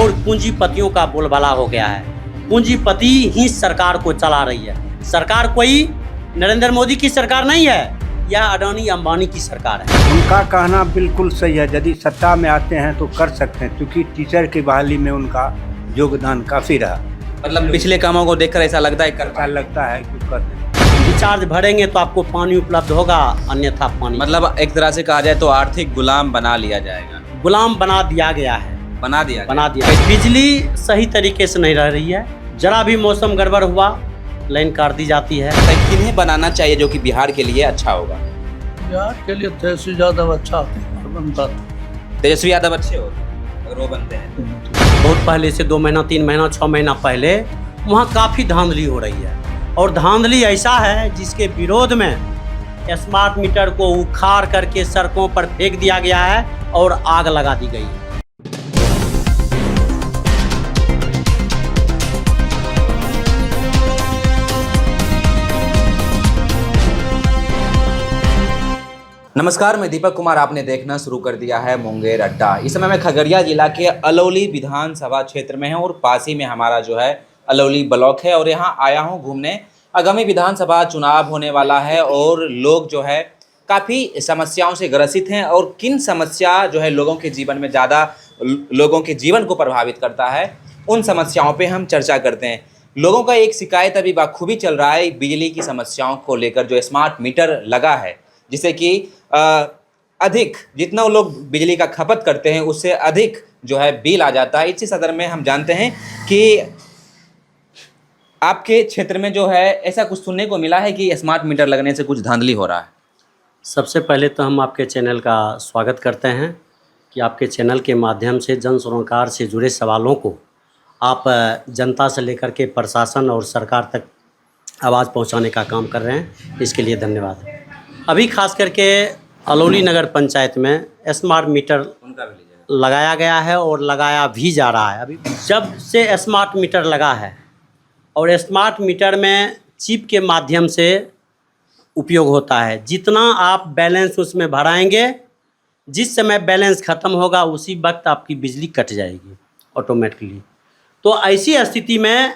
और पूंजीपतियों का बोलबाला हो गया है। पूंजीपति ही सरकार को चला रही है। सरकार कोई नरेंद्र मोदी की सरकार नहीं है या अडानी अंबानी की सरकार है। उनका कहना बिल्कुल सही है। यदि सत्ता में आते हैं तो कर सकते हैं, क्योंकि टीचर की बहाली में उनका योगदान काफ़ी रहा। मतलब पिछले कामों को देखकर ऐसा लगता है लगता है कि कर दें। रिचार्ज भरेंगे तो आपको पानी उपलब्ध होगा, अन्यथा पानी। मतलब एक तरह से कहा जाए तो आर्थिक गुलाम बना लिया जाएगा। गुलाम बना दिया गया है। बना दिया। बिजली सही तरीके से नहीं रह रही है। जरा भी मौसम गड़बड़ हुआ लाइन काट दी जाती है। किन्हें बनाना चाहिए जो कि बिहार के लिए अच्छा होगा? बिहार के लिए तेजस्वी यादव अच्छा बनता था। तेजस्वी यादव अच्छे हो अगर वो बनते हैं। बहुत पहले से 2 महीना 3 महीना 6 महीना पहले वहाँ काफ़ी धांधली हो रही है, और धांधली ऐसा है जिसके विरोध में स्मार्ट मीटर को उखाड़ करके सड़कों पर फेंक दिया गया है और आग लगा दी गई है। नमस्कार, मैं दीपक कुमार। आपने देखना शुरू कर दिया है मुंगेर अड्डा। इस समय मैं खगड़िया जिला के अलौली विधानसभा क्षेत्र में हूं और पास ही में हमारा जो है अलौली ब्लॉक है, और यहां आया हूं घूमने। आगामी विधानसभा चुनाव होने वाला है और लोग जो है काफ़ी समस्याओं से ग्रसित हैं, और किन समस्या जो है लोगों के जीवन में ज़्यादा लोगों के जीवन को प्रभावित करता है, उन समस्याओं पे हम चर्चा करते हैं। लोगों का एक शिकायत अभी बाखूबी चल रहा है बिजली की समस्याओं को लेकर। जो स्मार्ट मीटर लगा है जिससे कि अधिक जितना लोग बिजली का खपत करते हैं उससे अधिक जो है बिल आ जाता है। इसी सदर में हम जानते हैं कि आपके क्षेत्र में जो है ऐसा कुछ सुनने को मिला है कि स्मार्ट मीटर लगने से कुछ धांधली हो रहा है। सबसे पहले तो हम आपके चैनल का स्वागत करते हैं कि आपके चैनल के माध्यम से जन सरोकार से जुड़े सवालों को आप जनता से लेकर के प्रशासन और सरकार तक आवाज़ पहुंचाने का काम कर रहे हैं, इसके लिए धन्यवाद। अभी खास करके अलौली नगर पंचायत में स्मार्ट मीटर लगाया गया है और लगाया भी जा रहा है। अभी जब से स्मार्ट मीटर लगा है और स्मार्ट मीटर में चिप के माध्यम से उपयोग होता है। जितना आप बैलेंस उसमें भराएंगे, जिस समय बैलेंस ख़त्म होगा उसी वक्त आपकी बिजली कट जाएगी ऑटोमेटिकली। तो ऐसी स्थिति में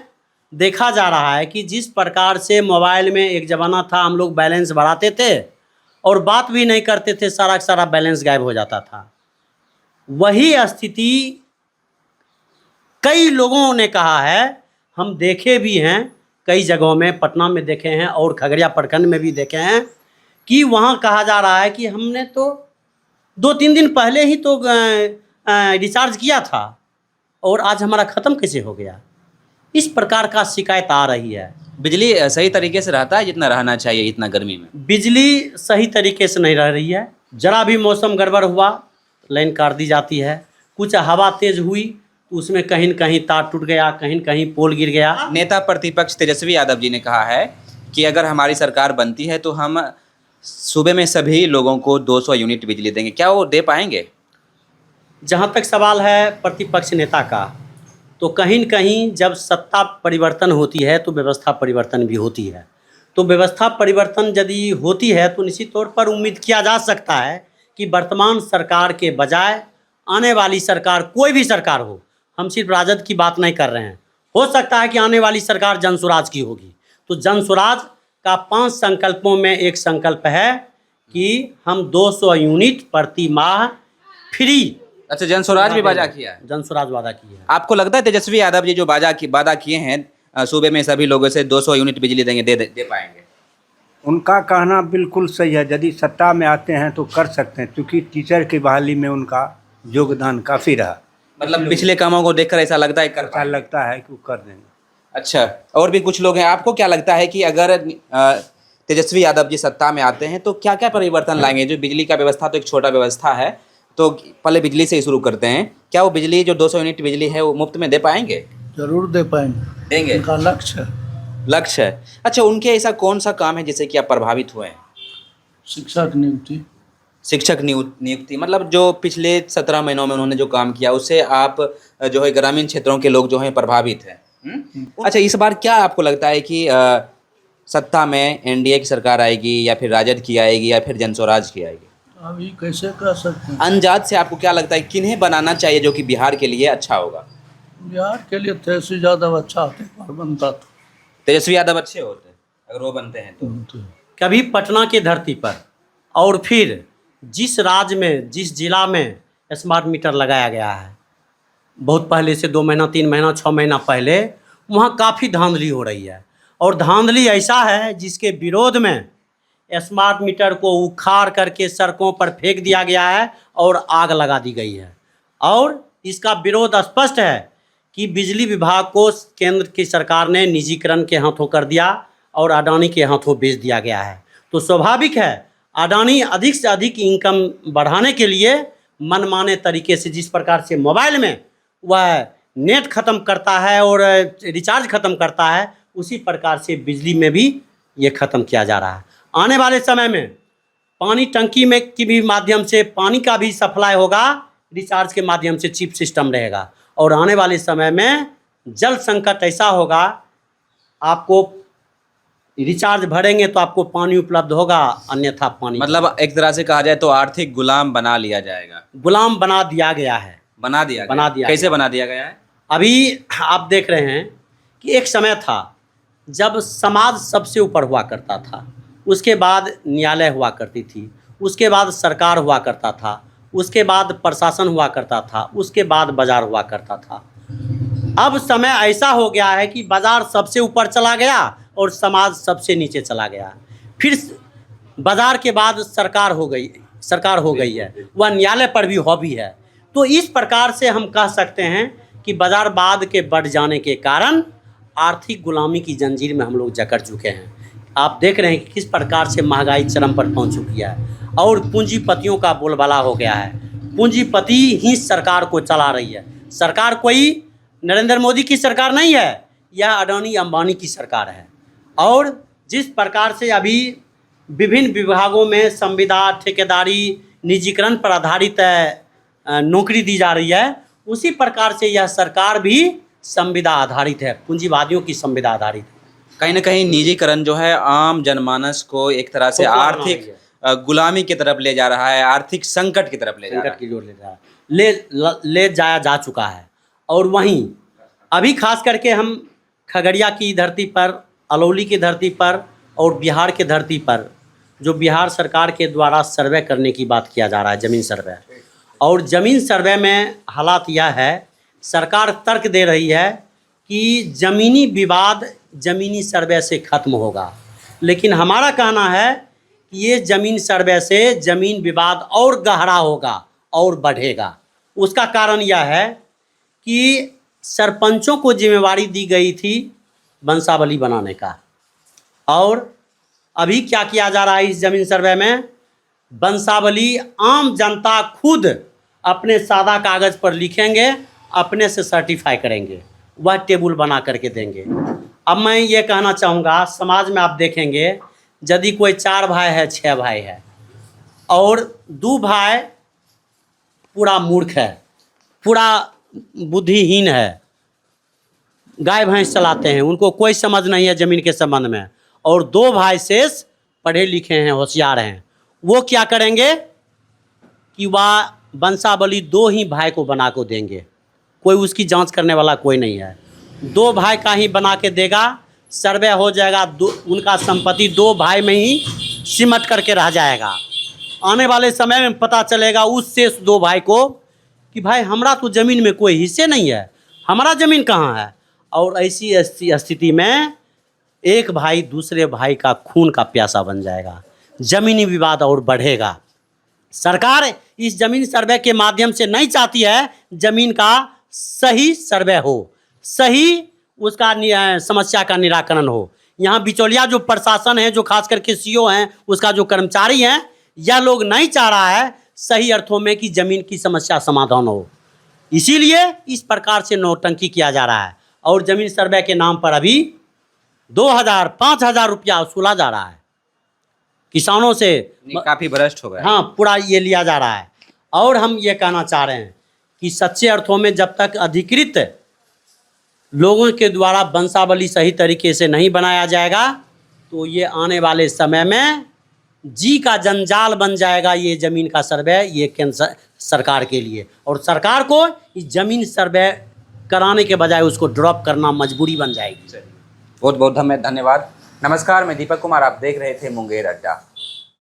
देखा जा रहा है कि जिस प्रकार से मोबाइल में एक ज़माना था हम लोग बैलेंस बढ़ाते थे और बात भी नहीं करते थे, सारा का सारा बैलेंस गायब हो जाता था। वही स्थिति कई लोगों ने कहा है, हम देखे भी हैं कई जगहों में, पटना में देखे हैं और खगड़िया प्रखंड में भी देखे हैं कि वहाँ कहा जा रहा है कि हमने तो 2-3 दिन पहले ही तो रिचार्ज किया था और आज हमारा ख़त्म कैसे हो गया। इस प्रकार का शिकायत आ रही है। बिजली सही तरीके से रहता है जितना रहना चाहिए इतना गर्मी में? बिजली सही तरीके से नहीं रह रही है। जरा भी मौसम गड़बड़ हुआ लाइन काट दी जाती है। कुछ हवा तेज़ हुई तो उसमें कहीं न कहीं तार टूट गया, कहीं न कहीं पोल गिर गया। नेता प्रतिपक्ष तेजस्वी यादव जी ने कहा है कि अगर हमारी सरकार बनती है तो हम सूबे में सभी लोगों को 200 यूनिट बिजली देंगे। क्या वो दे पाएंगे? जहाँ तक सवाल है प्रतिपक्ष नेता का, तो कहीं न कहीं जब सत्ता परिवर्तन होती है तो व्यवस्था परिवर्तन भी होती है। तो व्यवस्था परिवर्तन यदि होती है तो निश्चित तौर पर उम्मीद किया जा सकता है कि वर्तमान सरकार के बजाय आने वाली सरकार, कोई भी सरकार हो, हम सिर्फ राजद की बात नहीं कर रहे हैं, हो सकता है कि आने वाली सरकार जनसुराज की होगी। तो जनसुराज का 5 संकल्पों में एक संकल्प है कि हम 200 यूनिट प्रति माह फ्री। अच्छा, जनसुराज भी वादा किया है? जनसुराज वादा किया है। आपको लगता है तेजस्वी यादव जी जो वादा किए हैं सूबे में सभी लोगों से 200 यूनिट बिजली देंगे, दे पाएंगे? उनका कहना बिल्कुल सही है। यदि सत्ता में आते हैं तो कर सकते हैं, क्योंकि टीचर की बहाली में उनका योगदान काफ़ी रहा। मतलब पिछले कामों को देखकर ऐसा लगता है लगता है कि वो कर देंगे। अच्छा, और भी कुछ लोग हैं। आपको क्या लगता है कि अगर तेजस्वी यादव जी सत्ता में आते हैं तो क्या क्या परिवर्तन लाएंगे? जो बिजली का व्यवस्था तो एक छोटा व्यवस्था है, तो पहले बिजली से ही शुरू करते हैं। क्या वो बिजली जो 200 यूनिट बिजली है वो मुफ्त में दे पाएंगे? जरूर दे पाएंगे, देंगे। उनका लक्ष्य है। अच्छा, उनके ऐसा कौन सा काम है जिससे कि आप प्रभावित हुए हैं? शिक्षक नियुक्ति मतलब जो पिछले 17 महीनों में उन्होंने जो काम किया उससे आप जो है ग्रामीण क्षेत्रों के लोग जो हैं प्रभावित हैं। अच्छा, इस बार क्या आपको लगता है कि सत्ता में एनडीए की सरकार आएगी या फिर राजद की आएगी या फिर जनस्वराज की आएगी? अभी कैसे कह सकते हैं? अंदाज से आपको क्या लगता है किन्हें बनाना चाहिए जो कि बिहार के लिए अच्छा होगा? बिहार के लिए तेजस्वी यादव अच्छा होते बनता तो। तेजस्वी यादव अच्छे होते अगर वो बनते हैं तो। कभी पटना की धरती पर और फिर जिस राज्य में जिस जिला में स्मार्ट मीटर लगाया गया है, बहुत पहले से 2 महीना 3 महीना 6 महीना पहले वहाँ काफ़ी धांधली हो रही है। और धांधली ऐसा है जिसके विरोध में स्मार्ट मीटर को उखाड़ करके सड़कों पर फेंक दिया गया है और आग लगा दी गई है। और इसका विरोध स्पष्ट है कि बिजली विभाग को केंद्र की सरकार ने निजीकरण के हाथों कर दिया और अडानी के हाथों बेच दिया गया है। तो स्वाभाविक है अडानी अधिक से अधिक इनकम बढ़ाने के लिए मनमाने तरीके से जिस प्रकार से मोबाइल में वह नेट ख़त्म करता है और रिचार्ज ख़त्म करता है, उसी प्रकार से बिजली में भी ये ख़त्म किया जा रहा है। आने वाले समय में पानी टंकी में की भी माध्यम से पानी का भी सप्लाई होगा, रिचार्ज के माध्यम से चिप सिस्टम रहेगा। और आने वाले समय में जल संकट ऐसा होगा, आपको रिचार्ज भरेंगे तो आपको पानी उपलब्ध होगा, अन्यथा पानी मतलब एक तरह से कहा जाए तो आर्थिक गुलाम बना लिया जाएगा। गुलाम बना दिया गया है। बना दिया कैसे बना दिया गया है? अभी आप देख रहे हैं कि एक समय था जब समाज सबसे ऊपर हुआ करता था, उसके बाद न्यायालय हुआ करती थी, उसके बाद सरकार हुआ करता था, उसके बाद प्रशासन हुआ करता था, उसके बाद बाज़ार हुआ करता था। अब समय ऐसा हो गया है कि बाज़ार सबसे ऊपर चला गया और समाज सबसे नीचे चला गया। फिर बाज़ार के बाद सरकार हो गई है, वह न्यायालय पर भी हावी है। तो इस प्रकार से हम कह सकते हैं कि बाज़ारवाद के बढ़ जाने के कारण आर्थिक गुलामी की जंजीर में हम लोग जकड़ चुके हैं। आप देख रहे हैं कि किस प्रकार से महंगाई चरम पर पहुंच चुकी है और पूंजीपतियों का बोलबाला हो गया है। पूंजीपति ही सरकार को चला रही है। सरकार कोई नरेंद्र मोदी की सरकार नहीं है, यह अडानी अंबानी की सरकार है। और जिस प्रकार से अभी विभिन्न विभागों में संविदा, ठेकेदारी, निजीकरण पर आधारित नौकरी दी जा रही है, उसी प्रकार से यह सरकार भी संविदा आधारित है, पूंजीवादियों की संविदा आधारित है। कहीं ना कहीं निजीकरण जो है आम जनमानस को एक तरह से आर्थिक गुलामी की तरफ ले जा रहा है, आर्थिक संकट की तरफ ले जा रहा है। की ओर ले जा रहा है, ले जाया जा चुका है। और वहीं अभी खास करके हम खगड़िया की धरती पर, अलौली की धरती पर और बिहार की धरती पर जो बिहार सरकार के द्वारा सर्वे करने की बात किया जा रहा है, ज़मीन सर्वे। और ज़मीन सर्वे में हालात यह है, सरकार तर्क दे रही है कि ज़मीनी विवाद ज़मीनी सर्वे से ख़त्म होगा, लेकिन हमारा कहना है कि ये ज़मीन सर्वे से ज़मीन विवाद और गहरा होगा और बढ़ेगा। उसका कारण यह है कि सरपंचों को जिम्मेवारी दी गई थी वंशावली बनाने का, और अभी क्या किया जा रहा है इस ज़मीन सर्वे में, वंशावली आम जनता खुद अपने सादा कागज़ पर लिखेंगे, अपने से सर्टिफाई करेंगे, वह टेबल बना करके देंगे। अब मैं ये कहना चाहूँगा, समाज में आप देखेंगे यदि कोई 4 भाई है, 6 भाई है और 2 भाई पूरा मूर्ख है, पूरा बुद्धिहीन है, गाय भैंस चलाते हैं, उनको कोई समझ नहीं है ज़मीन के संबंध में, और 2 भाई शेष पढ़े लिखे हैं, होशियार हैं, वो क्या करेंगे कि वह वंशावली 2 ही भाई को बना को देंगे, कोई उसकी जांच करने वाला कोई नहीं है। 2 भाई का ही बना के देगा, सर्वे हो जाएगा, उनका संपत्ति 2 भाई में ही सिमट करके रह जाएगा। आने वाले समय में पता चलेगा उस शेष 2 भाई को कि भाई हमारा तो ज़मीन में कोई हिस्से नहीं है, हमारा ज़मीन कहाँ है। और ऐसी स्थिति में एक भाई दूसरे भाई का खून का प्यासा बन जाएगा, ज़मीनी विवाद और बढ़ेगा। सरकार इस ज़मीन सर्वे के माध्यम से नहीं चाहती है ज़मीन का सही सर्वे हो, सही उसका समस्या का निराकरण हो। यहाँ बिचौलिया जो प्रशासन है, जो खास करके सीओ हैं, उसका जो कर्मचारी हैं, यह लोग नहीं चाह रहा है सही अर्थों में कि ज़मीन की समस्या समाधान हो। इसीलिए इस प्रकार से नौटंकी किया जा रहा है और ज़मीन सर्वे के नाम पर अभी 2000-5000 रुपया वसूला जा रहा है किसानों से। काफ़ी भ्रष्ट हो गया। हाँ, पूरा ये लिया जा रहा है। और हम ये कहना चाह रहे हैं कि सच्चे अर्थों में जब तक अधिकृत लोगों के द्वारा वंशावली सही तरीके से नहीं बनाया जाएगा, तो ये आने वाले समय में जी का जंजाल बन जाएगा ये ज़मीन का सर्वे, ये केंद्र सरकार के लिए। और सरकार को इस ज़मीन सर्वे कराने के बजाय उसको ड्रॉप करना मजबूरी बन जाएगी। बहुत बहुत धन्यवाद। नमस्कार, मैं दीपक कुमार, आप देख रहे थे मुंगेर अड्डा।